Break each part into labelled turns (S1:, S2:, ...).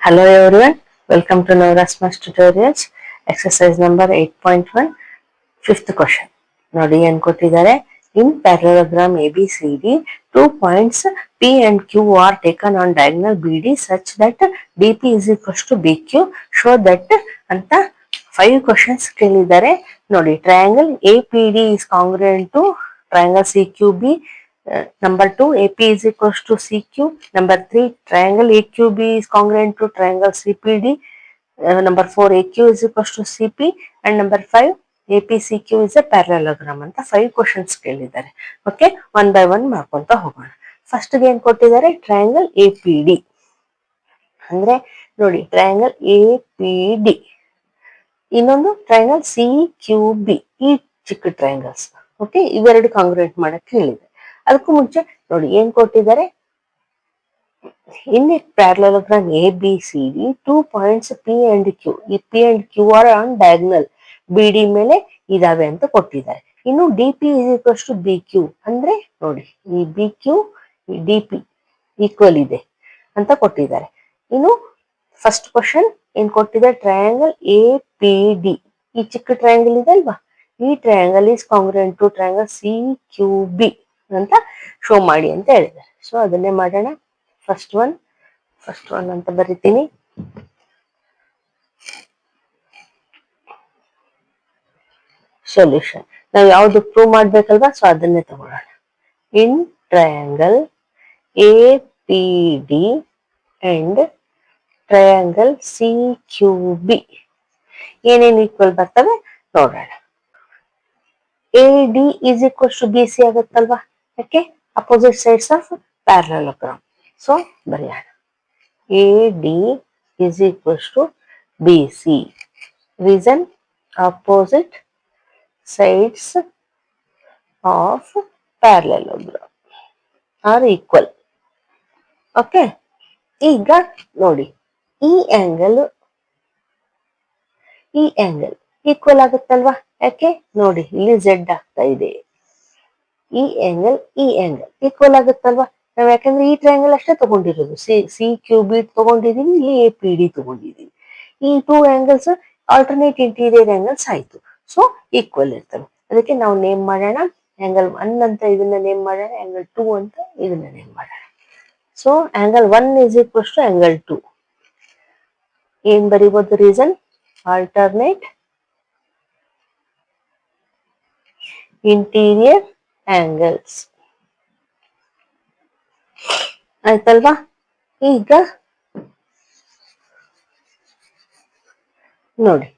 S1: Hello everyone, welcome to Navrasma's tutorials. Exercise number 8.1, fifth question. ನೋಡಿ ಏನು ಕೊಟ್ಟಿದ್ದಾರೆ. In parallelogram ABCD, 2 points P and Q are taken on diagonal BD such that DP is equals to BQ. Show that ಅಂತ 5 questions ಕೇಳಿದ್ದಾರೆ. ನೋಡಿ, triangle APD is congruent to triangle CQB. Number 2, AP is equals to CQ. Number 3, triangle AQB is congruent to triangle CPD. Number 4, AQ is equals to CP. And number 5, APCQ is a parallelogram ಅಂತ 5 questions ಕೇಳಿದ್ದಾರೆ. Okay, one by one ಮಾಡ್ಕೊಂತ ಹೋಗೋಣ. First ಏನ್ ಕೊಟ್ಟಿದ್ದಾರೆ, triangle APD ಅಂದ್ರೆ ನೋಡಿ, triangle APD, ಇನ್ನೊಂದು triangle CQB. ಈ ಚಿಕ್ಕ ಟ್ರಯಾಂಗಲ್ಸ್, ಓಕೆ, ಇವೆರಡು ಕಾಂಗ್ರುಯೆಂಟ್ ಮಾಡಕ್ಕೆ ಹೇಳಿದೆ. ಅದಕ್ಕೂ ಮುಂಚೆ ನೋಡಿ ಏನ್ ಕೊಟ್ಟಿದ್ದಾರೆ. In a parallelogram ABCD, 2 points P and Q. ಈ P and Q are on diagonal BD ಮೇಲೆ ಇದಾವೆ ಅಂತ ಕೊಟ್ಟಿದ್ದಾರೆ. ಇನ್ನು DP is equals to BQ ಅಂದ್ರೆ ನೋಡಿ, ಈ BQ ಈ DP ಈಕ್ವಲ್ ಇದೆ ಅಂತ ಕೊಟ್ಟಿದ್ದಾರೆ. ಇನ್ನು ಫಸ್ಟ್ ಕ್ವಶನ್ ಏನ್ ಕೊಟ್ಟಿದ್ದಾರೆ, ಟ್ರಯಾಂಗಲ್ APD, ಈ ಚಿಕ್ಕ ಟ್ರಯಾಂಗಲ್ ಇದೆ ಅಲ್ವಾ, ಈ triangle is congruent to triangle CQB ಅಂತ ಶೋ ಮಾಡಿ ಅಂತ ಹೇಳಿದ್ದಾರೆ. ಸೊ ಅದನ್ನೇ ಮಾಡೋಣ. ಫಸ್ಟ್ ಒನ್ ಅಂತ ಬರಿತೀನಿ. ಸೊಲ್ಯೂಷನ್ ನಾವು ಯಾವ್ದು ಪ್ರೂವ್ ಮಾಡ್ಬೇಕಲ್ವಾ, ಸೊ ಅದನ್ನೇ ತಗೊಳ್ಳೋಣ. In triangle APD and triangle CQB ಏನೇನು ಈಕ್ವಲ್ ಬರ್ತವೆ ನೋಡೋಣ. AD is equals to BC ಆಗುತ್ತಲ್ವಾ, ಯಾಕೆ opposite sides of parallelogram. So ಬರೆಯೋಣ, AD is equals to BC. Reason, opposite sides of parallelogram are equal. Okay, ಈಗ ನೋಡಿ, ಈ ಆಂಗಲ್ ಈಕ್ವಲ್ ಆಗುತ್ತಲ್ವಾ, ಯಾಕೆ ನೋಡಿ ಇಲ್ಲಿ Z ಆಗ್ತಾ ಇದೆ. ಈ ಆಂಗಲ್ ಈಕ್ವಲ್ ಆಗುತ್ತಲ್ವಾ, ನಾವು ಯಾಕಂದ್ರೆ ಈ ಟ್ರಯಾಂಗಲ್ ಅಷ್ಟೇ ತಗೊಂಡಿರೋದು, CQB ತಗೊಂಡಿದೀವಿ, ಇಲ್ಲಿ APD ತಗೊಂಡಿದೀವಿ. ಈ 2 ಆಂಗಲ್ಸ್ ಆಲ್ಟರ್ನೇಟ್ ಇಂಟೀರಿಯರ್ ಆಂಗಲ್ಸ್ ಆಯ್ತು. ಸೊ ಈಕ್ವಲ್ ಇರ್ತವೆ. ಅದಕ್ಕೆ ನಾವು ನೇಮ್ ಮಾಡೋಣ, ಆಂಗಲ್ 1 ಅಂತ ಇದನ್ನ ನೇಮ್ ಮಾಡೋಣ, ಆಂಗಲ್ 2 ಅಂತ ಇದನ್ನ ನೇಮ್ ಮಾಡೋಣ. So angle 1 is equals to angle 2. ಏನ್ ಬರೀಬಹುದು, ರೀಸನ್, ಆಲ್ಟರ್ನೇಟ್ ಇಂಟೀರಿಯರ್ ಆಂಗಲ್ಸ್ ಆಯ್ತಲ್ವಾ. ಈಗ ನೋಡಿ,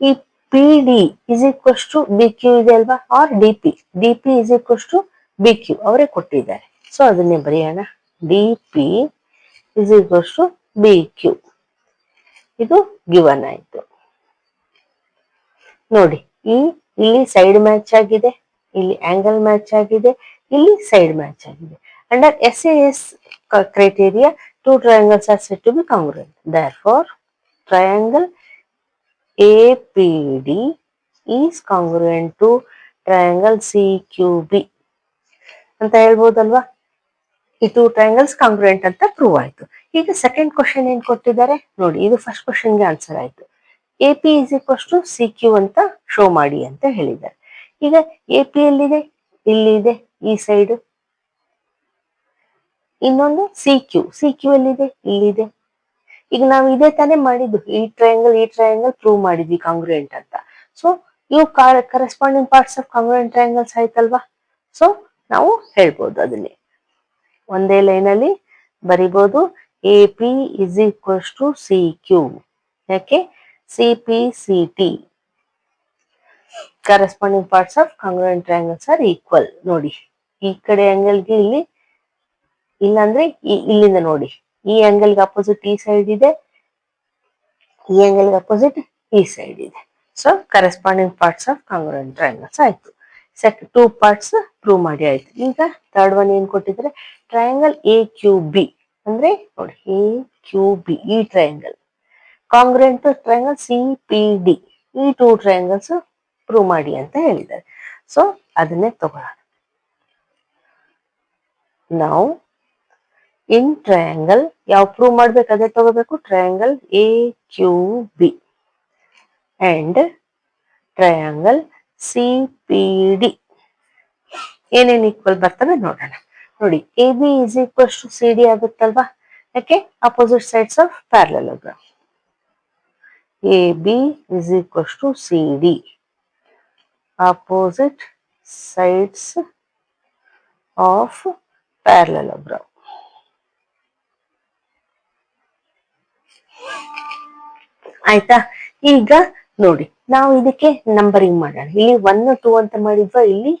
S1: ಈ PD is equals to BQ ಇದೆ ಅಲ್ವಾ, R DP is equals to BQ ಅವರೇ ಕೊಟ್ಟಿದ್ದಾರೆ. ಸೊ ಅದನ್ನೇ ಬರೆಯೋಣ, DP is equals to BQ. ಇದು ಗಿವನ್ ಆಯ್ತು. ನೋಡಿ, ಇಲ್ಲಿ ಸೈಡ್ ಮ್ಯಾಚ್ ಆಗಿದೆ, ಇಲ್ಲಿ ಆಂಗಲ್ ಮ್ಯಾಚ್ ಆಗಿದೆ, ಇಲ್ಲಿ ಸೈಡ್ ಮ್ಯಾಚ್ ಆಗಿದೆ. Under SAS criteria, 2 triangles are said to be congruent. Therefore, triangle APD is congruent to triangle CQB ಅಂತ ಹೇಳ್ಬೋದಲ್ವಾ. ಈ 2 ಟ್ರಯಾಂಗಲ್ಸ್ ಕಾಂಗ್ರುಯೆಂಟ್ ಅಂತ ಪ್ರೂವ್ ಆಯ್ತು. ಈಗ ಸೆಕೆಂಡ್ ಕ್ವಶನ್ ಏನ್ ಕೊಟ್ಟಿದ್ದಾರೆ ನೋಡಿ, ಇದು ಫಸ್ಟ್ ಕ್ವಶನ್ಗೆ ಆನ್ಸರ್ ಆಯ್ತು. AP is equals to CQ ಅಂತ ಶೋ ಮಾಡಿ ಅಂತ ಹೇಳಿದ್ದಾರೆ. ಈಗ AP ಎಲ್ಲಿದೆ, ಇಲ್ಲಿದೆ ಈ ಸೈಡ್. ಇನ್ನೊಂದು CQ ಎಲ್ಲಿದೆ, ಇಲ್ಲಿದೆ. ಈಗ ನಾವು ಇದೇ ತಾನೇ ಮಾಡಿದ್ದು, ಈ ಟ್ರಯಾಂಗಲ್ ಪ್ರೂವ್ ಮಾಡಿದ್ವಿ ಕಾಂಗ್ರುಯೆಂಟ್ ಅಂತ. ಸೊ ಇವು corresponding parts of congruent triangles ಆಯ್ತಲ್ವಾ. ಸೊ ನಾವು ಹೇಳ್ಬೋದು, ಅದನ್ನೇ ಒಂದೇ ಲೈನಲ್ಲಿ ಬರಿಬೋದು. AP is equals to CQ, ಯಾಕೆ CP/CT corresponding parts of congruent triangles are equal. ನೋಡಿ, ಈ ಕಡೆ ಆಂಗಲ್ಗೆ ಇಲ್ಲಿ, ಇಲ್ಲಾಂದ್ರೆ ಇಲ್ಲಿಂದ ನೋಡಿ, ಈ ಆಂಗಲ್ಗೆ ಅಪೋಸಿಟ್ ಈ ಸೈಡ್ ಇದೆ, ಈ ಆಂಗಲ್ಗೆ ಅಪೋಸಿಟ್ ಈ ಸೈಡ್ ಇದೆ. So corresponding parts of congruent triangles ಆಯ್ತು. 2 ಪಾರ್ಟ್ಸ್ ಪ್ರೂವ್ ಮಾಡಿ ಆಯ್ತು. ಈಗ ಥರ್ಡ್ ಒನ್ ಏನ್ ಕೊಟ್ಟಿದ್ರೆ, ಟ್ರಯಾಂಗಲ್ AQB ಅಂದ್ರೆ ನೋಡಿ, AQB ಈ triangle congruent to triangle CPD. ಈ 2 ಟ್ರಯಾಂಗಲ್ಸ್ ಪ್ರೂವ್ ಮಾಡಿ ಅಂತ ಹೇಳಿದ್ದಾರೆ. ಸೊ ಅದನ್ನೇ ತಗೊಳ್ಳೋಣ ನಾವು. ಇನ್ ಟ್ರಯಾಂಗಲ್ ಯಾವ ಪ್ರೂವ್ ಮಾಡ್ಬೇಕು ಅದೇ ತಗೋಬೇಕು, triangle A Q B and triangle C P D ಏನೇನು ಈಕ್ವಲ್ ಬರ್ತವೆ ನೋಡೋಣ. ನೋಡಿ, A B is equals to C D ಆಗುತ್ತಲ್ವಾ, ಯಾಕೆ opposite sides of parallelogram. A B is equals to C D, opposite sides of parallelogram. ಆಯ್ತಾ? ಈಗ ನೋಡಿ, ನಾವು ಇದಕ್ಕೆ ನಂಬರಿಂಗ್ ಮಾಡೋಣ. ಇಲ್ಲಿ 1 2 ಅಂತ ಮಾಡಿದ್ವಾ, ಇಲ್ಲಿ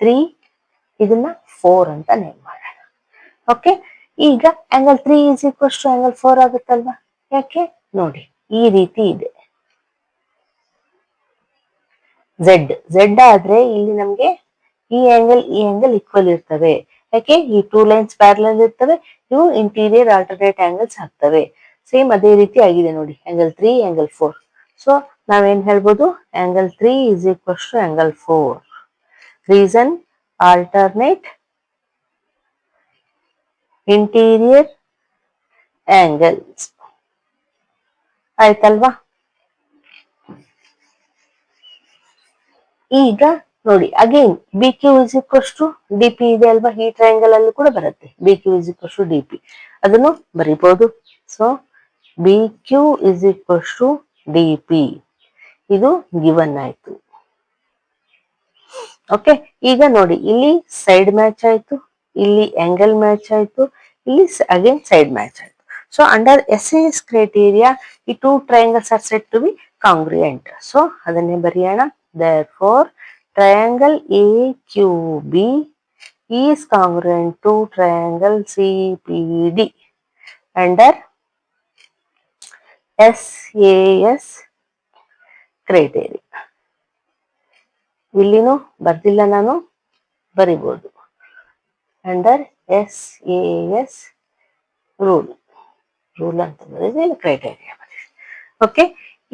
S1: 3, ಇದನ್ನ 4 ಅಂತ ನೇಮ್ ಮಾಡೋಣ. ಓಕೆ, ಈಗ angle 3 is equals to angle 4 ಆಗುತ್ತಲ್ವಾ, ಯಾಕೆ ನೋಡಿ ಈ ರೀತಿ ಇದೆ. ಝೆಡ್ ಆದ್ರೆ ಇಲ್ಲಿ ನಮ್ಗೆ ಈ ಆಂಗಲ್ ಈಕ್ವಲ್ ಇರ್ತವೆ, ಯಾಕೆ ಈ 2 ಲೈನ್ಸ್ ಪ್ಯಾರಲಲ್ ಇರ್ತವೆ, ಇವು ಇಂಟೀರಿಯರ್ ಆಲ್ಟರ್ನೇಟ್ ಆಂಗಲ್ಸ್ ಆಗ್ತವೆ. ಸೇಮ್ ಅದೇ ರೀತಿ ಆಗಿದೆ ನೋಡಿ, ಆಂಗಲ್ 3 ಆಂಗಲ್ 4. ಸೊ ನಾವೇನ್ ಹೇಳ್ಬೋದು, angle 3 is equals to angle 4. Reason alternate interior angles. ಆಯ್ತಲ್ವಾ? ಈಗ ನೋಡಿ again B Q is equals to D P ಇದೆ ಅಲ್ವಾ, ಈ ಟ್ರಯಾಂಗಲ್ ಅಲ್ಲೂ ಕೂಡ ಬರುತ್ತೆ B Q is equals to D P, ಅದನ್ನು ಬರೀಬಹುದು. So B Q is equals to D P, ಇದು ಗಿವನ್ ಆಯ್ತು. ಓಕೆ, ಈಗ ನೋಡಿ ಇಲ್ಲಿ ಸೈಡ್ ಮ್ಯಾಚ್ ಆಯ್ತು, ಇಲ್ಲಿ ಆಂಗಲ್ ಮ್ಯಾಚ್ ಆಯ್ತು, ಇಲ್ಲಿ ಅಗೇನ್ ಸೈಡ್ ಮ್ಯಾಚ್ ಆಯ್ತು. ಸೊ ಅಂಡರ್ SAS criteria ಈ 2 triangles are said to be congruent. So ಅದನ್ನೇ ಬರೆಯೋಣ. Therefore triangle AQB is congruent to triangle CPD under SAS criteria. ಇಲ್ಲಿನೂ ಬರ್ದಿಲ್ಲ, ನಾನು ಬರಿಬಹುದು. ಅಂಡರ್ SAS ರೂಲ್ ಅಂತ ಬರೀರಿ, ಕ್ರೈಟೇರಿಯಾ ಬರೀರಿ. ಓಕೆ,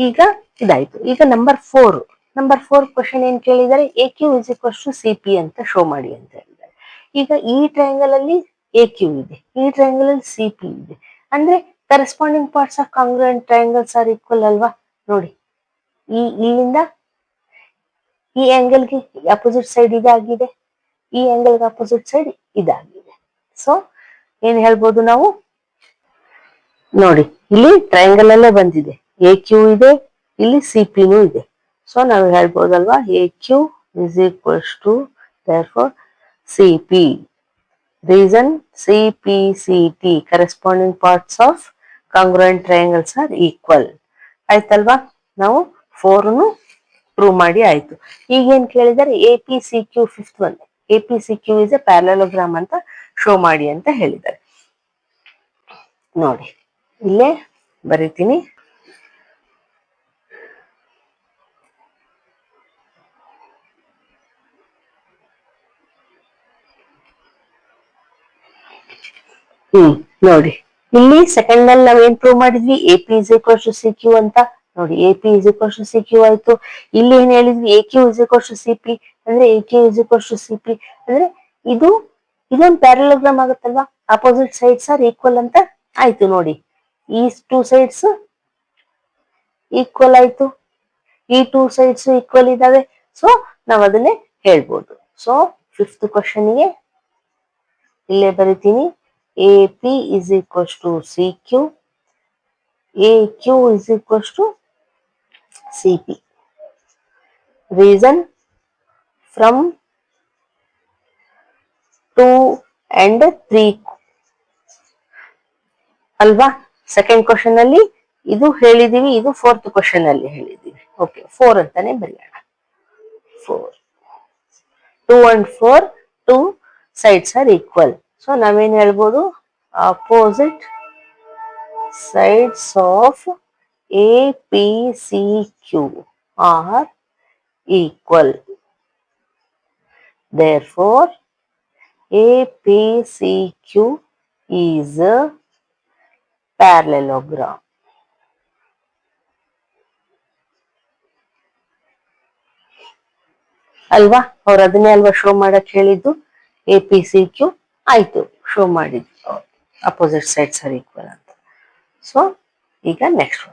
S1: ಈಗ ಇದಾಯ್ತು. ಈಗ ನಂಬರ್ 4 ಕ್ವಶನ್ ಏನ್ ಕೇಳಿದ್ದಾರೆ, A Q is equals to C P ಅಂತ ಶೋ ಮಾಡಿ ಅಂತ ಹೇಳಿದ್ದಾರೆ. ಈಗ ಈ ಟ್ರಯಾಂಗಲ್ ಅಲ್ಲಿ ಎ ಕ್ಯೂ ಇದೆ, ಈ ಟ್ರಯಾಂಗಲ್ ಅಲ್ಲಿ ಸಿ ಪಿ ಇದೆ, ಅಂದ್ರೆ corresponding parts of congruent triangles are equal ಅಲ್ವಾ. ನೋಡಿ, ಇಲ್ಲಿಂದ ಈ ಆಂಗಲ್ಗೆ ಅಪೋಸಿಟ್ ಸೈಡ್ ಇದಾಗಿದೆ, ಈ ಆಂಗಲ್ಗೆ ಅಪೋಸಿಟ್ ಸೈಡ್ ಇದಾಗಿದೆ. ಸೊ ಏನ್ ಹೇಳ್ಬೋದು ನಾವು, ನೋಡಿ ಇಲ್ಲಿ ಟ್ರಯಾಂಗಲ್ ಅಲ್ಲೇ ಬಂದಿದೆ, ಎ ಕ್ಯೂ ಇದೆ, ಇಲ್ಲಿ ಸಿ ಪಿನೂ ಇದೆ. ಸೊ ನಾವು ಹೇಳ್ಬೋದಲ್ವಾ, A Q is equals to therefore C P. Reason C P C T corresponding parts of congruent triangles are equal. ಆಯ್ತಲ್ವಾ, ನಾವು 4 ಪ್ರೂವ್ ಮಾಡಿ ಆಯ್ತು. ಈಗೇನ್ ಕೇಳಿದರೆ A P C Q, 5th one, A P C Q is a parallelogram ಅಂತ show ಮಾಡಿ ಅಂತ ಹೇಳಿದ್ದಾರೆ. ನೋಡಿ ಇಲ್ಲೇ ಬರೀತೀನಿ. ನೋಡಿ ಇಲ್ಲಿ ಸೆಕೆಂಡ್ ಅಲ್ಲಿ ನಾವ್ ಏನ್ ಪ್ರೂವ್ ಮಾಡಿದ್ವಿ, A P is equals to C Q ಅಂತ. ನೋಡಿ A P is equals to C Q ಆಯ್ತು. ಇಲ್ಲಿ ಏನ್ ಹೇಳಿದ್ವಿ, A Q is equals to C P, ಅಂದ್ರೆ A Q is equals to C P ಅಂದ್ರೆ ಇದೊಂದು ಪ್ಯಾರಲೋಗ್ರಾಮ್ ಆಗುತ್ತಲ್ವಾ, ಅಪೋಸಿಟ್ ಸೈಡ್ಸ್ ಆರ್ ಈಕ್ವಲ್ ಅಂತ ಆಯ್ತು. ನೋಡಿ ಈ 2 ಸೈಡ್ಸ್ ಈಕ್ವಲ್ ಆಯ್ತು, ಈ 2 ಸೈಡ್ಸ್ ಈಕ್ವಲ್ ಇದಾವೆ. ಸೊ ನಾವ್ ಅದನ್ನೇ ಹೇಳ್ಬೋದು. ಸೊ 5th ಕ್ವಶನ್ಗೆ ಇಲ್ಲೇ ಬರಿತೀನಿ, A P is equals to C Q, A Q is equals to C P. Reason from 2 and 3 ಅಲ್ವಾ. ಸೆಕೆಂಡ್ ಕ್ವಶನ್ ಅಲ್ಲಿ ಇದು ಹೇಳಿದೀವಿ, ಇದು 4th ಕ್ವಶನ್ ಅಲ್ಲಿ ಹೇಳಿದೀವಿ. ಓಕೆ, 4 ಅಂತಾನೆ ಬರೆಯೋಣ. 4, 2 and 4, 2 sides are equal. So ನಾವೇನ್ ಹೇಳ್ಬೋದು, opposite sides of APCQ are equal. Therefore, APCQ is a parallelogram. ಅಲ್ವಾ, ಅವ್ರು ಅದನ್ನೇ ಅಲ್ವಾ ಶೋ ಮಾಡಕ್ ಹೇಳಿದ್ದು. APCQ ಆಯ್ತು, ಶೋ ಮಾಡಿದ್ದು. ಅಪೋಸಿಟ್ ಸೈಡ್ಸ್ ಆರ್ ಈಕ್ವಲ್ ಅಂತ. ಸೊ ಈಗ ನೆಕ್ಸ್ಟ್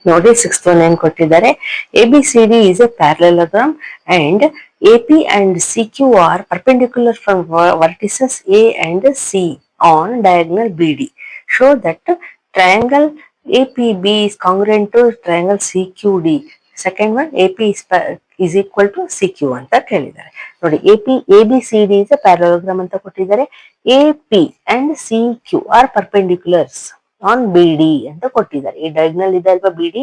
S1: ನೋಡಿ, ಸಿಕ್ಸ್ತ್ ಒನ್ ಏನ್ ಕೊಟ್ಟಿದ್ದಾರೆ, ABCD is a parallelogram and AP and CQ are perpendicular from vertices A and C on diagonal BD. Show that triangle APB is congruent to triangle CQD. Second one, AP is equal to CQ ಅಂತ ಕೇಳಿದ್ದಾರೆ. ನೋಡಿ, ABCD is a parallelogram ಅಂತ ಕೊಟ್ಟಿದ್ದಾರೆ. AP and CQ are perpendiculars on BD ಅಂತ ಕೊಟ್ಟಿದ್ದಾರೆ. ಈ diagonal ಇದೆ ಅಲ್ವಾ BD,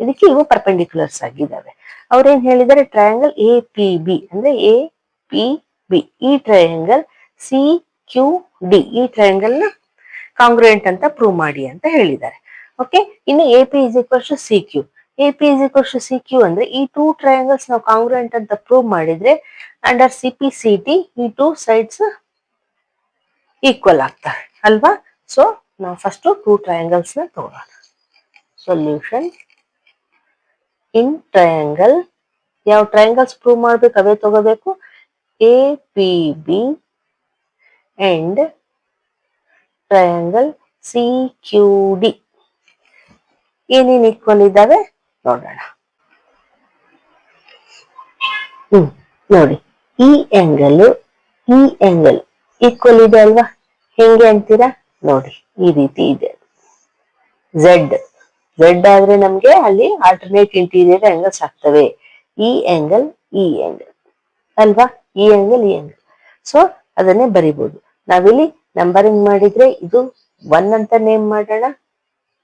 S1: ಇದಕ್ಕೆ ಇವು ಪರ್ಪೆಂಡಿಕ್ಯುಲರ್ಸ್ ಆಗಿದ್ದಾವೆ. ಅವ್ರೇನ್ ಹೇಳಿದ್ದಾರೆ, ಟ್ರಯಾಂಗಲ್ APB ಅಂದ್ರೆ APB ಈ ಟ್ರಯಾಂಗಲ್ CQD ಈ ಟ್ರಯಾಂಗಲ್ ನ ಕಾಂಗ್ರುಯೆಂಟ್ ಅಂತ ಪ್ರೂವ್ ಮಾಡಿ ಅಂತ ಹೇಳಿದ್ದಾರೆ. ಓಕೆ, ಇನ್ನು AP is equals to CQ. AP is equals to CQ ಅಂದ್ರೆ ಈ ಟೂ ಟ್ರಯಾಂಗಲ್ಸ್ ನಾವು ಕಾಂಗ್ರುಯೆಂಟ್ ಅಂತ ಪ್ರೂವ್ ಮಾಡಿದ್ರೆ ಅಂಡರ್ CPCT ಈ ಟೂ ಸೈಡ್ಸ್ ಈಕ್ವಲ್ ಆಗ್ತವೆ ಅಲ್ವಾ. ಸೊ ನಾವು ಫಸ್ಟ್ ಟೂ ಟ್ರಯಾಂಗಲ್ಸ್ ನ ತಗೋಣ. ಸೊಲ್ಯೂಷನ್ ಇನ್ ಟ್ರಯಾಂಗಲ್, ಯಾವ ಟ್ರಯಾಂಗಲ್ಸ್ ಪ್ರೂವ್ ಮಾಡ್ಬೇಕು ಅವೇ ತಗೋಬೇಕು. APB ಅಂಡ್ ಟ್ರಯಾಂಗಲ್ CQD ಏನೇನು ಈಕ್ವಲ್ ಇದ್ದಾವೆ ನೋಡೋಣ. ನೋಡಿ, ಈ ಆಂಗಲ್ ಈಕ್ವಲ್ ಇದೆ ಅಲ್ವಾ. ಹೆಂಗೆ ಅಂತೀರಾ ನೋಡಿ, ಈ ರೀತಿ ಇದೆ. ಝೆಡ್ ಆದ್ರೆ ನಮ್ಗೆ ಅಲ್ಲಿ ಆಲ್ಟರ್ನೇಟ್ ಇಂಟೀರಿಯರ್ ಆಂಗಲ್ಸ್ ಆಗ್ತವೆ. ಈ ಆಂಗಲ್ ಅಲ್ವಾ, ಈ ಆಂಗಲ್ ಸೊ ಅದನ್ನೇ ಬರಿಬಹುದು. ನಾವಿಲ್ಲಿ ನಂಬರಿಂಗ್ ಮಾಡಿದ್ರೆ ಇದು 1 ಅಂತ ನೇಮ್ ಮಾಡೋಣ,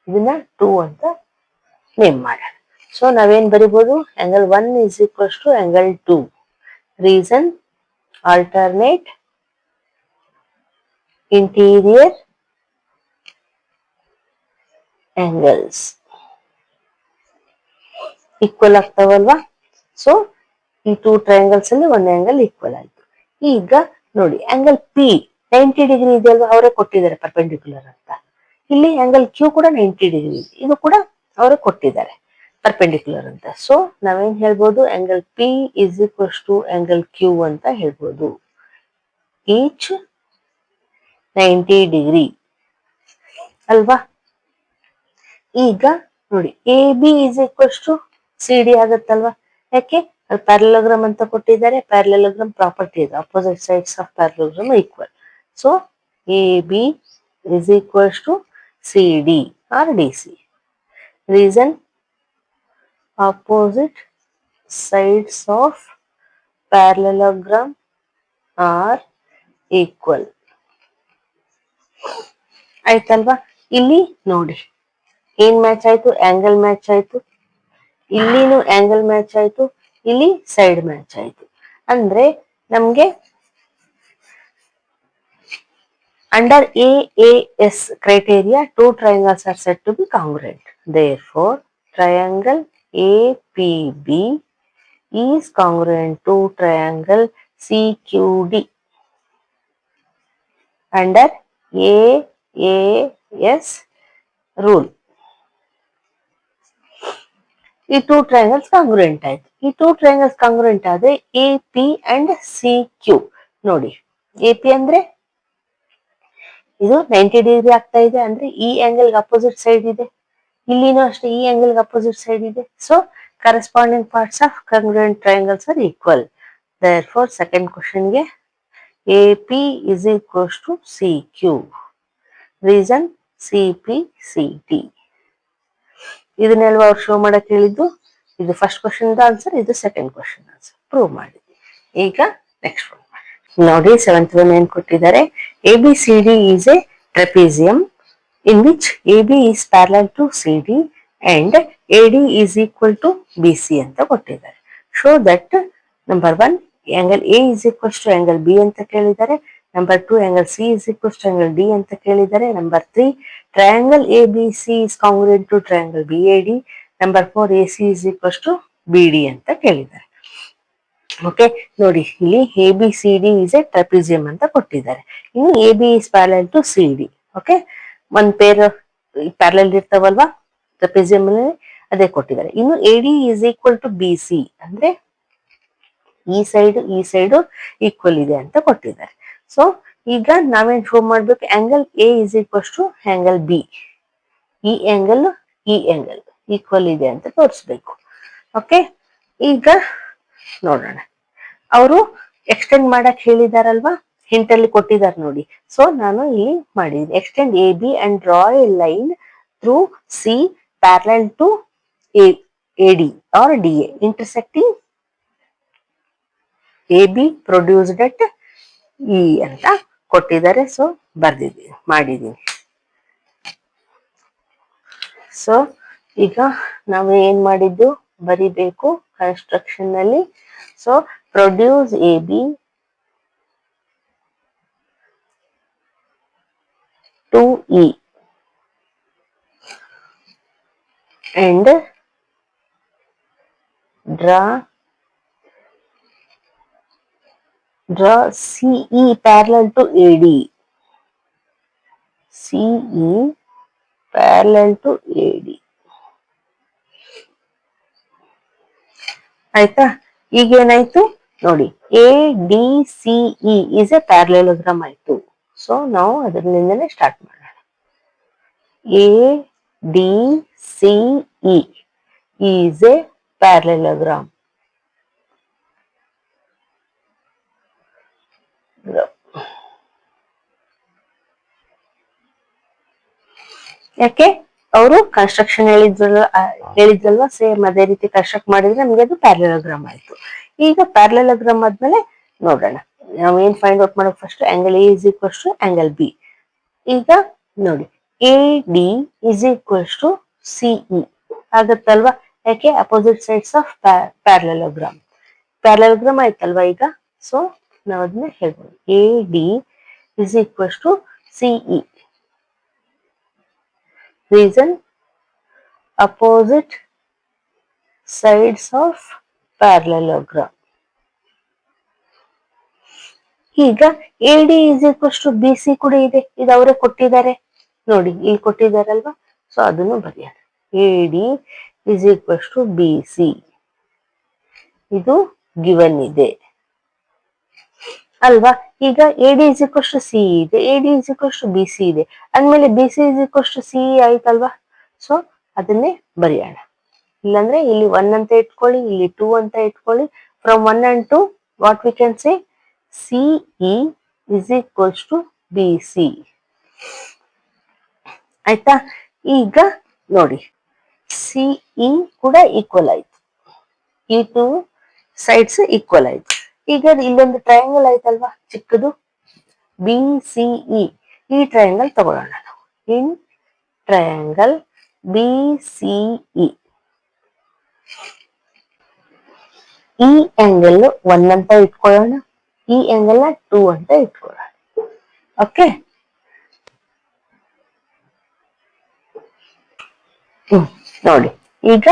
S1: ಇದನ್ನ 2 ಅಂತ ನೇಮ್ ಮಾಡೋಣ. ಸೊ ನಾವೇನ್ ಬರಿಬಹುದು, angle 1 is equals to angle 2. Reason, alternate interior angles equal ಆಗ್ತಾವಲ್ವಾ. ಸೊ ಈ ಟೂ ಟ್ರಯಾಂಗಲ್ಸ್ ಅಲ್ಲಿ ಒಂದು ಆಂಗಲ್ ಈಕ್ವಲ್ ಆಯ್ತು. ಈಗ ನೋಡಿ, ಆಂಗಲ್ P 90 ಡಿಗ್ರಿ ಇದೆ ಅಲ್ವಾ, ಅವರೇ ಕೊಟ್ಟಿದ್ದಾರೆ ಪರ್ಪೆಂಡಿಕ್ಯುಲರ್ ಅಂತ. ಇಲ್ಲಿ ಆಂಗಲ್ Q ಕೂಡ 90 ಡಿಗ್ರಿ ಇದೆ, ಇದು ಕೂಡ ಅವರೇ ಕೊಟ್ಟಿದ್ದಾರೆ ಪರ್ಪೆಂಡಿಕ್ಯುಲರ್ ಅಂತ. ಸೊ ನಾವೇನ್ ಹೇಳ್ಬೋದು, angle P is equals to angle Q ಅಂತ ಹೇಳ್ಬೋದು. ಈಚ್ 90 ಡಿಗ್ರಿ ಅಲ್ವಾ. ಈಗ ನೋಡಿ, AB is equals to CD ಆಗತ್ತಲ್ವಾ. ಯಾಕೆ, ಅಲ್ಲಿ ಪ್ಯಾರಲೋಗ್ರಾಮ್ ಅಂತ ಕೊಟ್ಟಿದ್ದಾರೆ. ಪ್ಯಾರಲೋಗ್ರಾಮ್ ಪ್ರಾಪರ್ಟಿ ಇದೆ, opposite sides of parallelogram equal. So AB is equals to CD or DC. Reason, opposite sides of parallelogram are equal. ಆಯ್ತಲ್ವಾ. ಇಲ್ಲಿ ನೋಡಿ ಏನ್ ಮ್ಯಾಚ್ ಆಯ್ತು, ಆಂಗಲ್ ಮ್ಯಾಚ್ ಆಯ್ತು, ಇಲ್ಲಿನೂ ಆಂಗಲ್ ಮ್ಯಾಚ್ ಆಯ್ತು, ಇಲ್ಲಿ ಸೈಡ್ ಮ್ಯಾಚ್ ಆಯ್ತು. ಅಂದ್ರೆ ನಮ್ಗೆ under AAS criteria two triangles are said to be congruent. Therefore triangle APB is congruent to triangle CQD under AAS rule. ಈ ಟೂ ಟ್ರಯಾಂಗಲ್ಸ್ ಕಾಂಗ್ರುಯೆಂಟ್ ಆಯ್ತು. ಈ ಟೂ ಟ್ರಯಾಂಗಲ್ಸ್ ಕಾಂಗ್ರುಯೆಂಟ್ ಆದ್ರೆ AP ಅಂಡ್ CQ. ನೋಡಿ, AP ಅಂದ್ರೆ ಇದು 90 ಡಿಗ್ರಿ ಆಗ್ತಾ ಇದೆ, ಅಂದ್ರೆ ಈ ಆಂಗಲ್ ಅಪೋಸಿಟ್ ಸೈಡ್ ಇದೆ. ಇಲ್ಲಿನೂ ಅಷ್ಟೇ ಈ ಆಂಗಲ್ ಅಪೋಸಿಟ್ ಸೈಡ್ ಇದೆ. So corresponding parts of congruent triangles are equal. Therefore second ಕ್ವಶನ್ಗೆ AP is equals to CQ. Reason, CPCT. ಇದನ್ನೆಲ್ವಾ ಅವ್ರು ಶೋ ಮಾಡಕ್ ಹೇಳಿದ್ದು. ಇದು ಫಸ್ಟ್ ಕ್ವಶನ್ ಆನ್ಸರ್, ಇದು ಸೆಕೆಂಡ್ ಕ್ವಶನ್ ಆನ್ಸರ್. ಪ್ರೂವ್ ಮಾಡಿದ್ವಿ. ಈಗ ನೆಕ್ಸ್ಟ್ ಒನ್ ನೋಡಿ, ಸೆವೆಂತ್ ಒನ್ ಏನ್ ಕೊಟ್ಟಿದ್ದಾರೆ, ABCD is a trapezium in which AB is parallel to CD and AD is equal to BC ಅಂತ ಕೊಟ್ಟಿದ್ದಾರೆ. Show that number 1 angle A is equals to angle B ಅಂತ ಕೇಳಿದ್ದಾರೆ. Number 2 angle C is equals to angle D ಅಂತ ಕೇಳಿದ್ದಾರೆ. Number 3 triangle ABC is congruent to triangle BAD. Number 4 AC is equals to BD ಅಂತ ಕೇಳಿದ್ದಾರೆ. Okay, ನೋಡಿ ಇಲ್ಲಿ ABCD is a trapezium ಅಂತ ಕೊಟ್ಟಿದ್ದಾರೆ. ಇನ್ನು AB is parallel to CD. Okay, ಒಂದ್ ಪೇರ್ ಪ್ಯಾರಲಲ್ ಇರ್ತಾವಲ್ವಾ ಟ್ರೆಪೆಜಿಯಂ ಅಲ್ಲಿ, ಅದೇ ಕೊಟ್ಟಿದ್ದಾರೆ. ಇನ್ನು AD is equal to BC ಅಂದ್ರೆ ಈ ಸೈಡ್ ಈಕ್ವಲ್ ಇದೆ ಅಂತ ಕೊಟ್ಟಿದ್ದಾರೆ. ಸೊ ಈಗ ನಾವೇನ್ ಶೋ ಮಾಡ್ಬೇಕು, angle A is equals to angle B. ಈ ಆಂಗಲ್ ಈ ಆಂಗಲ್ ಈಕ್ವಲ್ ಇದೆ ಅಂತ ತೋರಿಸ್ಬೇಕು. ಓಕೆ, ಈಗ ನೋಡೋಣ. ಅವರು ಎಕ್ಸ್ಟೆಂಡ್ ಮಾಡಕ್ ಹೇಳಿದಾರಲ್ವಾ, ಹಿಂಟ್ ಅಲ್ಲಿ ಕೊಟ್ಟಿದ್ದಾರೆ ನೋಡಿ. ಸೊ ನಾನು ಇಲ್ಲಿ ಮಾಡಿದ್ದೀನಿ, extend A B and draw a line through C parallel to A D or D A intersecting A B produced at E ಅಂತ ಕೊಟ್ಟಿದ್ದಾರೆ. ಸೊ ಬರ್ದಿದ್ದೀನಿ, ಮಾಡಿದ್ದೀನಿ. ಸೊ ಈಗ ನಾವು ಏನ್ ಮಾಡಿದ್ದು ಬರಿಬೇಕು ಕನ್ಸ್ಟ್ರಕ್ಷನ್ ನಲ್ಲಿ. So produce A B to E and draw CE parallel to AD. CE parallel to AD. ಆಯ್ತಾ? ಈಗ ಏನಾಯ್ತು ನೋಡಿ, ADCE is a parallelogram ಆಯ್ತು. ಸೊ ನಾವು ಅದರಿಂದನೇ ಸ್ಟಾರ್ಟ್ ಮಾಡೋಣ. ADCE is a parallelogram. ಯಾಕೆ ಅವರು ಕನ್ಸ್ಟ್ರಕ್ಷನ್ ಹೇಳಿದ್ರಲ್ವಾ, ಸೇಮ್ ಅದೇ ರೀತಿ ಕನ್ಸ್ಟ್ರಕ್ಟ್ ಮಾಡಿದ್ರೆ ನಮ್ಗೆ ಅದು ಪ್ಯಾರಲೋಗ್ರಾಮ್ ಆಯ್ತು. ಈಗ ಪ್ಯಾರಲೋಗ್ರಾಮ್ ಆದ್ಮೇಲೆ ನೋಡೋಣ ನಾವ್ ಏನ್ ಫೈಂಡ್ ಔಟ್ ಮಾಡೋದು. First angle A is equals to angle B. ಈಗ ನೋಡಿ, A D is equals to C E ಆಗತ್ತಲ್ವಾ, ಯಾಕೆ opposite sides of parallelogram. Parallelogram ಆಯ್ತಲ್ವಾ ಈಗ. ಸೊ ನಾವ್ ಅದನ್ನ ಹೇಳ್ಬೋದು, A D is equals to C E. Reason, opposite sides of parallelogram. ಈಗ A D is equals to B C ಕೂಡ ಇದೆ, ಇದು ಅವರೇ ಕೊಟ್ಟಿದ್ದಾರೆ ನೋಡಿ, ಇಲ್ಲಿ ಕೊಟ್ಟಿದ್ದಾರಲ್ವಾ. ಸೊ ಅದನ್ನು ಬರೆಯೋಣ, A D is equals to B C, ಇದು ಗಿವನ್ ಇದೆ ಅಲ್ವಾ. ಈಗ A D is equals to C ಇದೆ, A D is equals to B C ಇದೆ ಅಂದ್ಮೇಲೆ B C is equals to C ಆಯ್ತಲ್ವಾ. ಸೊ ಅದನ್ನೇ ಬರೆಯೋಣ. ಇಲ್ಲಾಂದ್ರೆ ಇಲ್ಲಿ 1 ಅಂತ ಇಟ್ಕೊಳ್ಳಿ, ಇಲ್ಲಿ 2 ಅಂತ ಇಟ್ಕೊಳ್ಳಿ. From 1 and 2 what we can say, C E is equals to B C. ಆಯ್ತಾ? ಈಗ ನೋಡಿ, ಸಿಇ ಕೂಡ ಈಕ್ವಲ್ ಆಯ್ತು, ಈ 2 ಸೈಡ್ಸ್ ಈಕ್ವಲ್ ಆಯ್ತು. ಈಗ ಇಲ್ಲೊಂದು ಟ್ರಯಾಂಗಲ್ ಆಯ್ತಲ್ವಾ ಚಿಕ್ಕದು, ಬಿ ಸಿ ಇ. ಈ ಟ್ರಯಾಂಗಲ್ ತಗೊಳ್ಳೋಣ ನಾವು. ಇನ್ ಟ್ರಯಾಂಗಲ್ ಬಿ ಸಿ ಇ, ಈ ಆಂಗಲ್ 1 ಅಂತ ಇಟ್ಕೊಳ್ಳೋಣ, ಈ ಆಂಗಲ್ 2 ಅಂತ ಇಟ್ಕೊಳ್ಳೋಣ. ಓಕೆ, ನೋಡಿ ಈಗ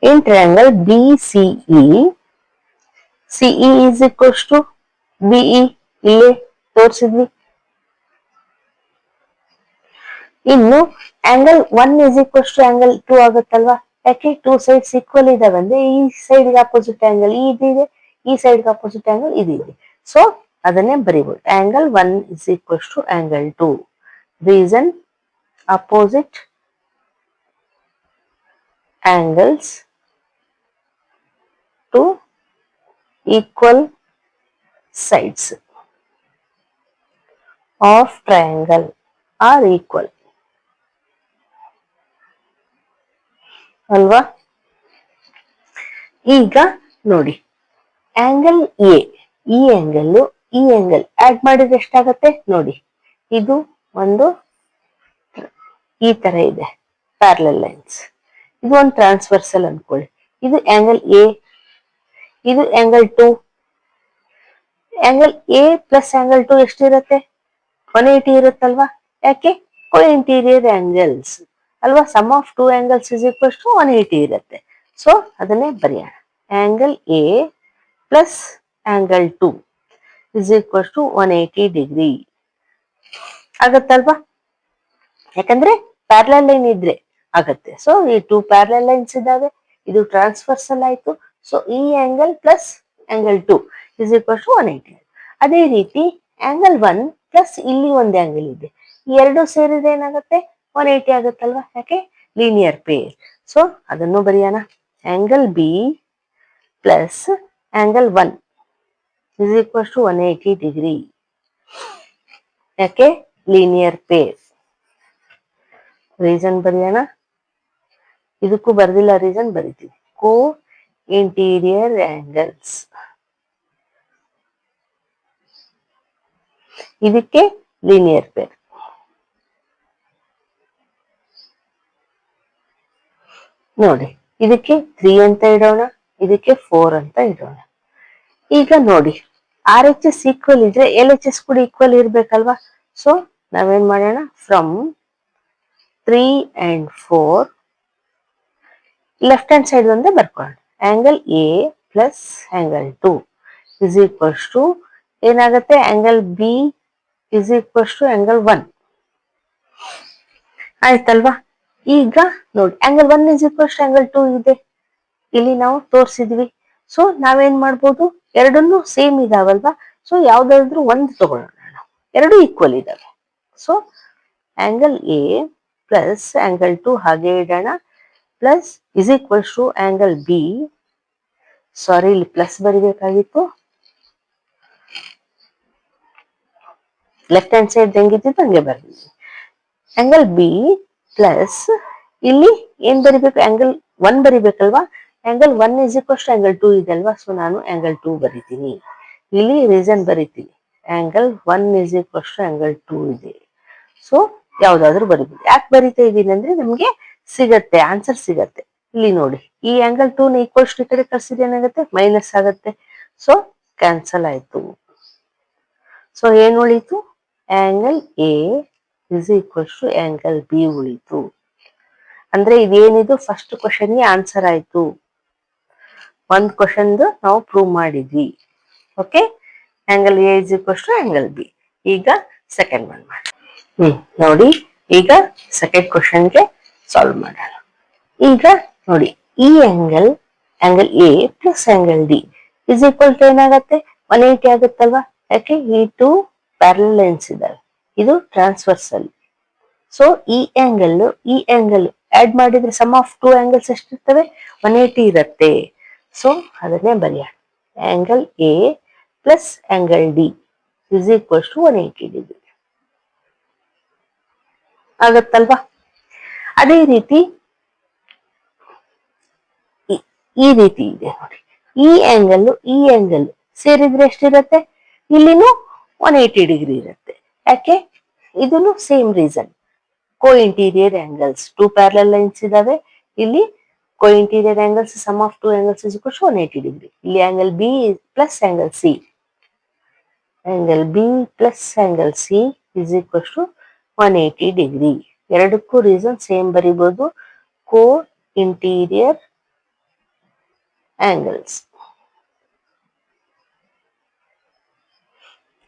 S1: in triangle B C E, C E is equals to B E ಇಲ್ಲೇ ತೋರಿಸಿದ್ವಿ. ಇನ್ನು angle 1 is equals to angle 2 ಆಗುತ್ತಲ್ವಾ, ಯಾಕೆ 2 ಸೈಡ್ಸ್ ಈಕ್ವಲ್ ಇದಾವೆ ಅಂದ್ರೆ ಈ ಸೈಡ್ ಅಪೋಸಿಟ್ ಆಂಗಲ್ ಇದಿದೆ, ಈ ಸೈಡ್ ಅಪೋಸಿಟ್ ಆಂಗಲ್ ಇದಿದೆ. ಸೊ ಅದನ್ನೇ ಬರೀಬಹುದು, angle 1 is equals to angle 2. Reason, opposite angles to equal sides of triangle are equal ಅಲ್ವಾ. ಈಗ ನೋಡಿ, ಆಂಗಲ್ ಎ, ಈ ಆಂಗಲ್ ಈ ಆಂಗಲ್ ಆಡ್ ಮಾಡಿದ್ರೆ ಎಷ್ಟಾಗತ್ತೆ ನೋಡಿ, ಇದು ಒಂದು ಈ ತರ ಇದೆ ಪ್ಯಾರಲಲ್ ಲೈನ್ಸ್, ಇದು ಒಂದು ಟ್ರಾನ್ಸ್ವರ್ಸಲ್ ಅನ್ಕೊಳ್ಳಿ. ಇದು ಆಂಗಲ್ ಎ, ಇದು angle 2. Angle A plus angle 2 ಎಷ್ಟಿರುತ್ತೆ, 180 ಇರುತ್ತಲ್ವಾ. ಯಾಕೆ, ಕೋ ಇಂಟೀರಿಯರ್ ಆಂಗಲ್ಸ್ ಅಲ್ವಾ. Sum of 2 angles is equals to 180 ಇರುತ್ತೆ. ಸೊ ಅದನ್ನೇ ಬರೆಯೋಣ, angle A plus angle 2 is equals to 180 degree ಆಗತ್ತಲ್ವಾ. ಯಾಕಂದ್ರೆ ಪ್ಯಾರಲಲ್ ಲೈನ್ ಇದ್ರೆ ಆಗತ್ತೆ. ಸೊ ಈ 2 ಪ್ಯಾರಲಲ್ ಲೈನ್ಸ್ ಇದಾವೆ, ಇದು ಟ್ರಾನ್ಸ್ವರ್ಸಲ್ ಆಯ್ತು. ಸೊ ಈ angle plus angle 2 is equal to 180. ಅದೇ ರೀತಿ ಆಂಗಲ್ 1 ಪ್ಲಸ್ ಇಲ್ಲಿ ಒಂದು ಆಂಗಲ್ ಇದೆ, ಈ ಎರಡು ಸೇರಿದ್ರೆ ಏನಾಗುತ್ತೆ 180 ಆಗುತ್ತಲ್ವಾ, ಯಾಕೆ ಲೀನಿಯರ್ ಪೇರ್. ಸೊ ಅದನ್ನು ಬರೆಯೋಣ. Angle B plus angle 1 is equals to 180 degree. ಯಾಕೆ ಲೀನಿಯರ್ ಪೇರ್. ರೀಸನ್ ಬರೆಯೋಣ. ಇದಕ್ಕೂ ಬರ್ದಿಲ್ಲ ರೀಸನ್, ಬರಿತೀವಿ. ಕೋ ಇಂಟೀರಿಯರ್ ಆಂಗಲ್ಸ್, ಇದಕ್ಕೆ ಲೀನಿಯರ್ ಪೇರ್. ನೋಡಿ, ಇದಕ್ಕೆ 3 ಅಂತ ಇಡೋಣ, ಇದಕ್ಕೆ 4 ಅಂತ ಇಡೋಣ. ಈಗ ನೋಡಿ, ಆರ್ ಎಚ್ ಎಸ್ ಈಕ್ವಲ್ ಇದ್ರೆ ಎಲ್ ಎಚ್ ಎಸ್ ಕೂಡ ಈಕ್ವಲ್ ಇರ್ಬೇಕಲ್ವಾ. ಸೊ ನಾವೇನ್ ಮಾಡೋಣ, from 3 and 4 left hand side ಒಂದೇ ಬರ್ಕೊಳ್ಳೋಣ. Angle A plus angle 2 is equals to ಏನಾಗುತ್ತೆ, angle B is equals to angle 1. ಆಯ್ತಲ್ವಾ. ಈಗ ನೋಡಿ, angle 1 is equals to angle 2 ಇದೆ, ಇಲ್ಲಿ ನಾವು ತೋರಿಸಿದ್ವಿ. ಸೊ ನಾವೇನ್ ಮಾಡ್ಬೋದು, ಎರಡನ್ನೂ ಸೇಮ್ ಇದಾವಲ್ವಾ. ಸೊ ಯಾವ್ದಾದ್ರು ಒಂದು ತಗೊಳ್ಳೋಣ, ನಾವು ಎರಡು ಈಕ್ವಲ್ ಇದಾವೆ. So angle A plus angle 2 ಹಾಗೆ ಇಡೋಣ, plus is equals to angle B. Sorry, ಇಲ್ಲಿ ಪ್ಲಸ್ ಬರಿಬೇಕಾಗಿತ್ತು, ಲೆಫ್ಟ್ ಹ್ಯಾಂಡ್ ಸೈಡ್ ಹೆಂಗಿತ್ತು ಹಂಗೆ ಬರ್ದಿದ್ವಿ. ಆಂಗಲ್ ಬಿ ಪ್ಲಸ್ ಇಲ್ಲಿ ಏನ್ ಬರಿಬೇಕು, ಆಂಗಲ್ 1 ಬರಿಬೇಕಲ್ವಾ. Angle 1 is equals to angle 2 ಇದೆ ಅಲ್ವಾ. ಸೊ ನಾನು ಆಂಗಲ್ 2 ಬರಿತೀನಿ. ಇಲ್ಲಿ ರೀಸನ್ ಬರಿತೀನಿ, angle 1 is equals to angle 2 ಇದೆ. ಸೊ ಯಾವ್ದಾದ್ರು ಬರಿಬೋದು. ಯಾಕೆ ಬರಿತಾ ಇದ್ದೀನಿ ಅಂದ್ರೆ ನಮ್ಗೆ ಸಿಗತ್ತೆ, ಆನ್ಸರ್ ಸಿಗತ್ತೆ. ಇಲ್ಲಿ ನೋಡಿ, ಈ ಆಂಗಲ್ 2 ನ ಈಕ್ವಲ್ಸ್ ಟು ಈ ಕಡೆ ಕಳ್ಸಿದ್ರೆ ಏನಾಗುತ್ತೆ, ಮೈನಸ್ ಆಗುತ್ತೆ. ಸೊ ಕ್ಯಾನ್ಸಲ್ ಆಯ್ತು. ಸೊ ಏನ್ ಉಳಿತು, angle A is equals to angle B ಉಳಿತು. ಅಂದ್ರೆ ಇದೇನಿದು ಫಸ್ಟ್ ಕ್ವಶನ್ಗೆ ಆನ್ಸರ್ ಆಯ್ತು. ಒಂದ್ ಕ್ವಶನ್ ನಾವು ಪ್ರೂವ್ ಮಾಡಿದ್ವಿ. Okay, angle A is equals to angle B. ಈಗ ಸೆಕೆಂಡ್ ಒನ್ ಮಾಡಿ. ನೋಡಿ, ಈಗ ಸೆಕೆಂಡ್ ಕ್ವಶನ್ಗೆ ಸಾಲ್ವ್ ಮಾಡೋಣ. ಈಗ ನೋಡಿ, ಈ angle A plus angle D is equal to ಏನಾಗತ್ತೆ, 180 ಆಗುತ್ತಲ್ವಾ. ಯಾಕೆ, ಈ ಟು ಪ್ಯಾರಲಲ್ ಲೈನ್ಸ್ ಇದಾವೆ, ಇದು ಟ್ರಾನ್ಸ್ವರ್ಸಲ್. ಸೊ ಈ ಆಂಗಲ್ ಆಡ್ ಮಾಡಿದ್ರೆ ಸಮ್ ಆಫ್ ಟೂ ಆಂಗಲ್ಸ್ ಎಷ್ಟಿರ್ತವೆ, 180 ಇರುತ್ತೆ. ಸೊ ಅದನ್ನೇ ಬರೆಯೋಣ. Angle A plus angle D is equals to 180 degree ಆಗತ್ತಲ್ವಾ. ಅದೇ ರೀತಿ ಈ ರೀತಿ ಇದೆ ನೋಡಿ, ಈ ಆಂಗಲ್ ಸೇರಿದ್ರೆ ಎಷ್ಟಿರುತ್ತೆ, ಇಲ್ಲಿನೂ 180 ಡಿಗ್ರಿ ಇರುತ್ತೆ. ಯಾಕೆ, ಇದನ್ನು same reason, co interior angles, two parallel lines ಇದಾವೆ. ಇಲ್ಲಿ co interior angles, sum of two angles is equals to 180 degree. ಇಲ್ಲಿ angle B plus angle C, angle B plus angle C is equals to 180 degree. ಎರಡಕ್ಕೂ reason same ಬರಿಬಹುದು, co interior angles.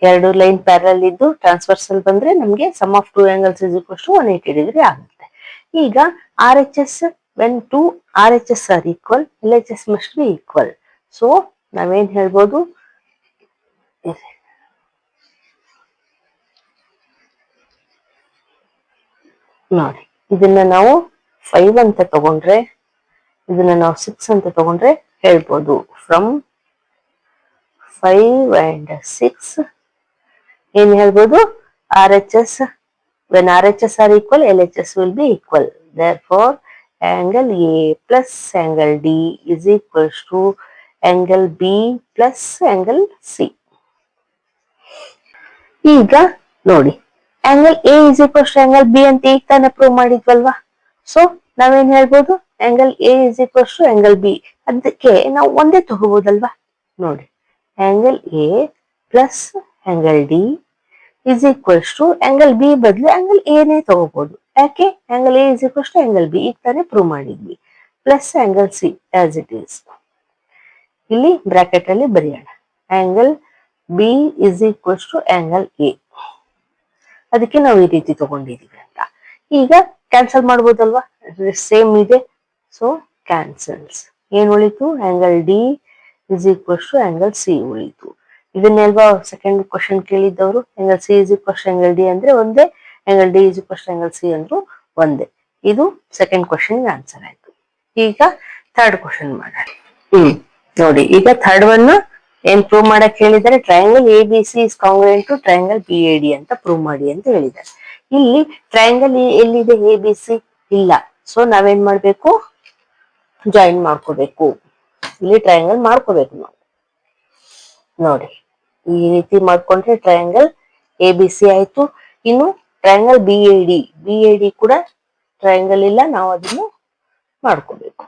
S1: ಎರಡು line parallel ಇದ್ದು transversal ಬಂದ್ರೆ ನಮ್ಗೆ sum of two angles is equals to 180 degree ಆಗುತ್ತೆ. ಈಗ R H S, when two R H S are equal, L H S must be equal. So ನಾವೇನ್ ಹೇಳ್ಬೋದು, ನೋಡಿ, ಇದನ್ನ ನಾವು 5 ಅಂತ ತಗೊಂಡ್ರೆ, ಇದನ್ನ ನಾವು 6 ಅಂತ ತಗೊಂಡ್ರೆ ಹೇಳ್ಬೋದು, ಫ್ರಮ್ 5 and 6 ಏನ್ ಹೇಳ್ಬೋದು, R H S, when RHS are equal, LHS will be equal. Therefore, angle A plus angle D is equals to angle B plus angle C. ಈಗ ನೋಡಿ, angle A is equals to angle B ಅಂತ ಈಗ ತಾನೇ prove ಮಾಡಿದ್ವಲ್ವಾ. So ನಾವೇನ್ ಹೇಳ್ಬೋದು, angle A is equals to angle B. ಅದಕ್ಕೆ ನಾವು ಒಂದೇ ತಗೋಬಹುದಲ್ವಾ. ನೋಡಿ, angle A plus angle D is equals to angle B ಬದಲು ಆಂಗಲ್ ಎನೇ ತಗೋಬಹುದು. ಯಾಕೆ, angle A is equals to angle B ಈಗ ತಾನೇ ಪ್ರೂವ್ ಮಾಡಿದ್ವಿ, plus angle C as it is. ಇಲ್ಲಿ ಬ್ರಾಕೆಟ್ ಅಲ್ಲಿ ಬರೆಯೋಣ, angle B is equals to angle A. ಅದಕ್ಕೆ ನಾವು ಈ ರೀತಿ ತಗೊಂಡಿದೀವಿ ಅಂತ. ಈಗ ಕ್ಯಾನ್ಸಲ್ ಮಾಡ್ಬೋದಲ್ವಾ, ಸೇಮ್ ಇದೆ. So cancels. ಏನ್ ಉಳಿತು, angle D is equals to angle C ಉಳಿತು. ಇದನ್ನೆಲ್ವಾ ಸೆಕೆಂಡ್ ಕ್ವಶನ್ ಕೇಳಿದ್ದವರು. Angle C is equal to angle D ಅಂದ್ರೆ ಒಂದೇ, angle D is equal to angle C ಅಂದ್ರು ಒಂದೇ. ಇದು ಸೆಕೆಂಡ್ ಕ್ವಶನ್ ಆನ್ಸರ್ ಆಯ್ತು. ಈಗ ಥರ್ಡ್ ಕ್ವಶನ್ ಮಾಡೋಣ. ನೋಡಿ, ಈಗ ಥರ್ಡ್ ಒನ್ ಏನ್ ಪ್ರೂವ್ ಮಾಡಕ್ ಹೇಳಿದ್ದಾರೆ, triangle A B C is congruent to triangle B A D ಅಂತ ಪ್ರೂವ್ ಮಾಡಿ ಅಂತ ಹೇಳಿದ್ದಾರೆ. ಇಲ್ಲಿ ಟ್ರಯಾಂಗಲ್ ಎಲ್ಲಿದೆ, ಎ ಬಿ ಸಿ ಇಲ್ಲ. ಸೊ ನಾವೇನ್ ಮಾಡ್ಬೇಕು, ಜಾಯಿನ್ ಮಾಡ್ಕೋಬೇಕು. ಇಲ್ಲಿ ಟ್ರಯಾಂಗಲ್ ಮಾಡ್ಕೋಬೇಕು ನಾವು. ನೋಡಿ, ಈ ರೀತಿ ಮಾಡ್ಕೊಂಡ್ರೆ ಟ್ರಯಾಂಗಲ್ ಎ ಬಿ ಸಿ ಆಯ್ತು. ಇನ್ನು ಟ್ರಯಾಂಗಲ್ ಬಿ ಎ ಡಿ ಕೂಡ ಟ್ರಯಾಂಗಲ್ ಇಲ್ಲ, ನಾವು ಅದನ್ನು ಮಾಡ್ಕೋಬೇಕು.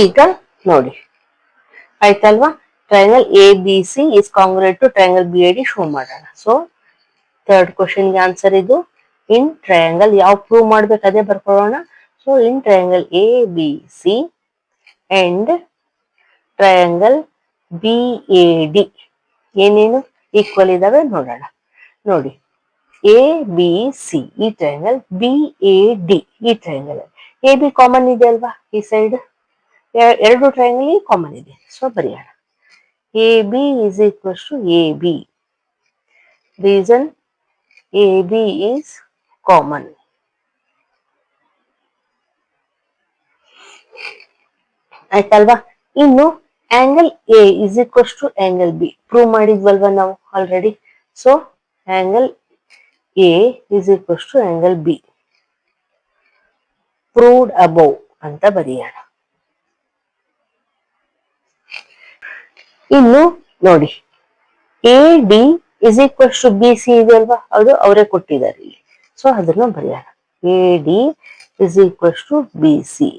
S1: ಈಗ ನೋಡಿ ಆಯ್ತಲ್ವಾ, triangle A B C is congruent to triangle B A D show ಮಾಡೋಣ. ಸೊ ಥರ್ಡ್ ಕ್ವಶನ್ಗೆ ಆನ್ಸರ್ ಇದು. ಇನ್ ಟ್ರಯಾಂಗಲ್ ಯಾವ ಪ್ರೂವ್ ಮಾಡ್ಬೇಕು ಅದೇ ಬರ್ಕೊಳ್ಳೋಣ. So in triangle A B C and triangle B A D ಏನೇನು ಈಕ್ವಲ್ ಇದಾವೆ ನೋಡೋಣ. ನೋಡಿ, ಎ ಬಿ ಸಿ ಈ ಟ್ರಯಾಂಗಲ್, ಬಿ ಎ ಡಿ ಈ ಟ್ರಯಾಂಗಲ್. ಎ ಬಿ ಕಾಮನ್ ಇದೆ ಅಲ್ವಾ, ಈ ಸೈಡ್ ಎರಡು ಟ್ರಯಾಂಗಲ್ ಕಾಮನ್ ಇದೆ. ಸೊ ಬರೆಯೋಣ, A B is equal to A B. Reason A B is common. ಆಯ್ತಲ್ವಾ. ಇನ್ನು angle A is equal to angle B prove ಮಾಡಿದ್ವಲ್ವಾ ನಾವು already. So angle A is equal to angle B proved above ಅಂತ ಬರೆಯೋಣ. ಇನ್ನು ನೋಡಿ, A D is equal to B C ಇದೆ ಅಲ್ವಾ, ಅದು ಅವರೇ ಕೊಟ್ಟಿದ್ದಾರೆ ಇಲ್ಲಿ. ಸೊ ಅದನ್ನು ಬರೆಯೋಣ, A D is equal to B C,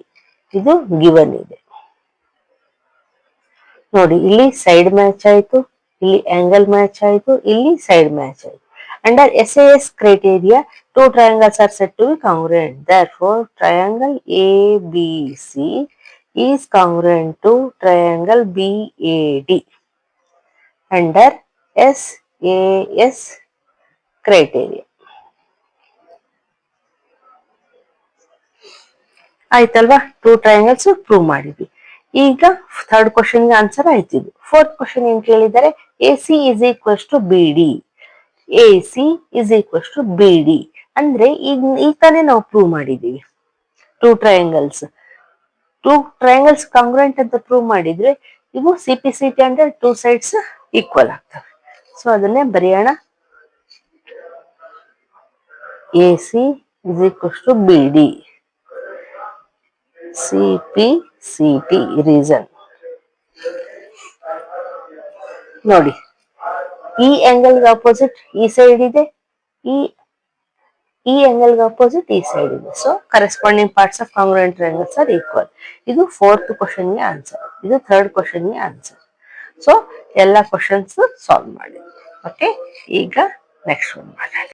S1: ಇದು ಗಿವನ್ ಇದೆ. ನೋಡಿ, ಇಲ್ಲಿ ಸೈಡ್ ಮ್ಯಾಚ್ ಆಯ್ತು, ಇಲ್ಲಿ ಆಂಗಲ್ ಮ್ಯಾಚ್ ಆಯ್ತು, ಇಲ್ಲಿ ಸೈಡ್ ಮ್ಯಾಚ್ ಆಯ್ತು. Under SAS criteria, two triangles are said to be congruent. Therefore, triangle ABC is congruent to triangle BAD under SAS criteria. ಆಯ್ತಲ್ವಾ, ಟೂ ಟ್ರಯಾಂಗಲ್ಸ್ ಪ್ರೂವ್ ಮಾಡಿದ್ವಿ. ಈಗ ಥರ್ಡ್ ಕ್ವಶನ್ಗೆ answer ಆಯ್ತಿದ್ದು. Fourth question ಏನ್ ಕೇಳಿದ್ದಾರೆ, A C is equals to B D. A C is equals to B D ಅಂದ್ರೆ ಈಗ ತಾನೇ ನಾವು ಪ್ರೂವ್ ಮಾಡಿದೀವಿ. ಟೂ ಟ್ರಯಾಂಗಲ್ಸ್ ಕಾಂಗ್ರುಯೆಂಟ್ ಅಂತ ಪ್ರೂವ್ ಮಾಡಿದ್ರೆ ಇವು ಸಿ ಪಿ ಸಿ ಟಿ ಅಂದ್ರೆ ಟೂ ಸೈಡ್ಸ್ ಈಕ್ವಲ್ ಆಗ್ತವೆ. ಸೊ ಅದನ್ನೇ ಬರೆಯೋಣ, A C is equals to B D C P C T. Reason ನೋಡಿ, ಈ ಆಂಗಲ್ ಅಪೋಸಿಟ್ ಈ ಸೈಡ್ ಇದೆ, ಈ ಆಂಗಲ್ ಅಪೋಸಿಟ್ ಈ ಸೈಡ್ ಇದೆ. So corresponding parts of congruent triangles are equal. ಇದು ಫೋರ್ತ್ ಕ್ವಶನ್ಗೆ ಆನ್ಸರ್, ಇದು ಥರ್ಡ್ ಕ್ವಶನ್ಗೆ ಆನ್ಸರ್. ಸೊ ಎಲ್ಲ ಕ್ವಶನ್ಸ್ ಸಾಲ್ವ್ ಮಾಡಿ. ಓಕೆ, ಈಗ ನೆಕ್ಸ್ಟ್ ಒನ್ ಮಾಡೋಣ.